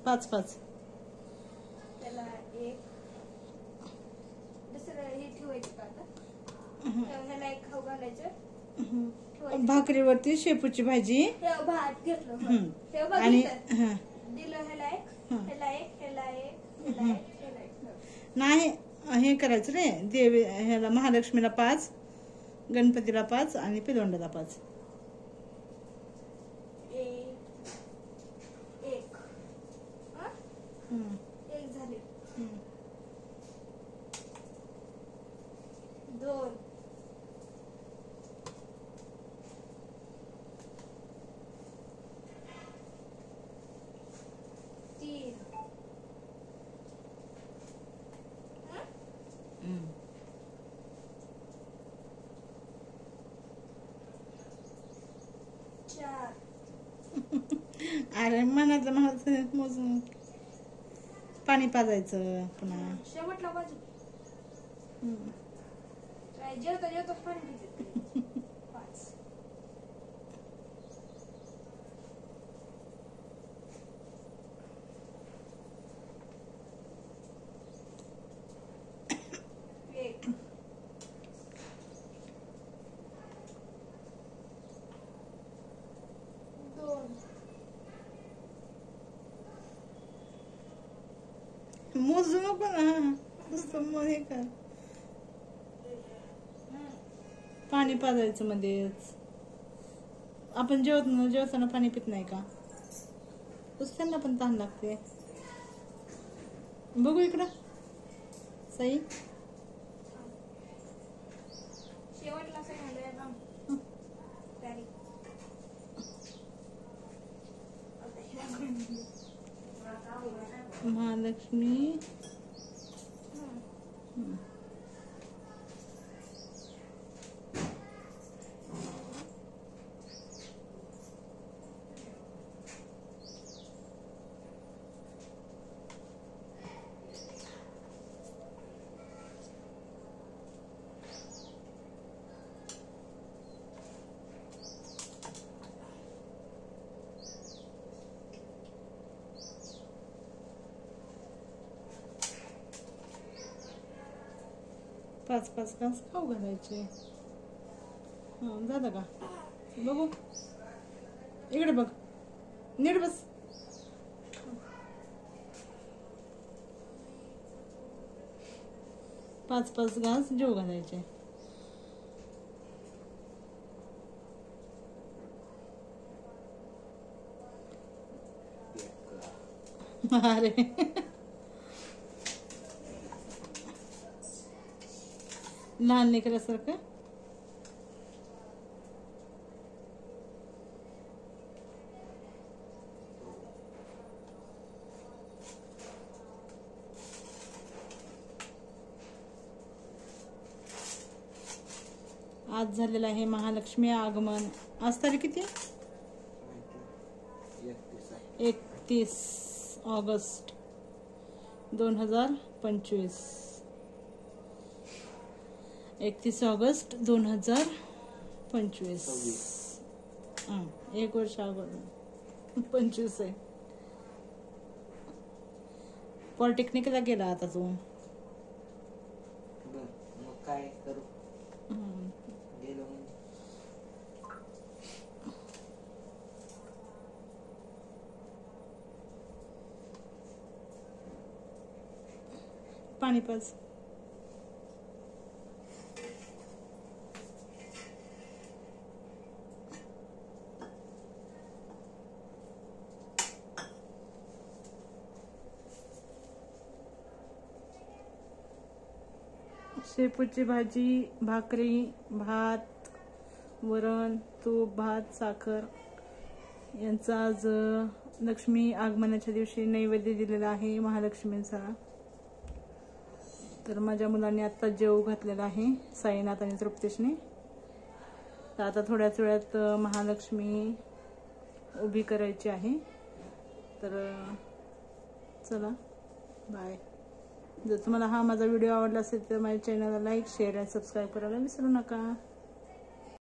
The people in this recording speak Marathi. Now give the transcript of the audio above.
5 5 त्याला एक दुसरं हे ठेवायचं का आता? ह्याला एक खाऊ घालायचं. भाकरीवरती शेपूची भाजी हे भात घेतलं. हे बघ आणि इथं. दिलं ह्याला एक, ह्याला एक, ह्याला एक, ह्याला एक, ह्याला एक. नाही हे करायचं रे देवी ह्याला महालक्ष्मीला 5, गणपतीला 5 आणि पिलोंडाला 5. एक झाले. 2 3 4 अरे मनातलं मनात मोजून पाणी पाजायचं पुन्हा. शेवटला बाजू काय जेवता जेवता पाणी पिते. 5 1 2 मोजू नको ना नुसतं मग हे कर. पाणी पाजायचं मध्येच. आपण जेवताना पाणी पित नाही का? त्यांना पण तहान लागते. बघू इकडं सई. शेवटला सांगितलंय ना. महालक्ष्मी पाच पाच घास खाऊ घालायचे. झालं का? बघू इकडे बघ नीट बस. पाच पाच घास जेव घालायचे. अरे लहान लेकरासारखं. आज झालेलं आहे महालक्ष्मी आगमन. आज तारीख किती? 31 ऑगस्ट 2025. 31 ऑगस्ट 2025. 1 वर्ष अगोदर 25 आहे. पॉलिटेक्निकला गेला आता तू. मग काय करू? गेलो पाणी पाज. शेपूची भाजी, भाकरी, भात, वरण, तूप, भात, साखर यांचा आज लक्ष्मी आगमनाच्या दिवशी नैवेद्य दिलेला आहे महालक्ष्मींचा. तर माझ्या मुलांनी आता जेव घातलेला आहे, साईनाथ आणि तृप्तेशने. तर आता थोड्याच वेळात महालक्ष्मी उभी करायची आहे. तर चला बाय. जर तुम्हाला हा माझा व्हिडिओ आवडला असेल तर माझ्या चॅनलला लाईक, शेअर आणि सबस्क्राईब करायला विसरू नका.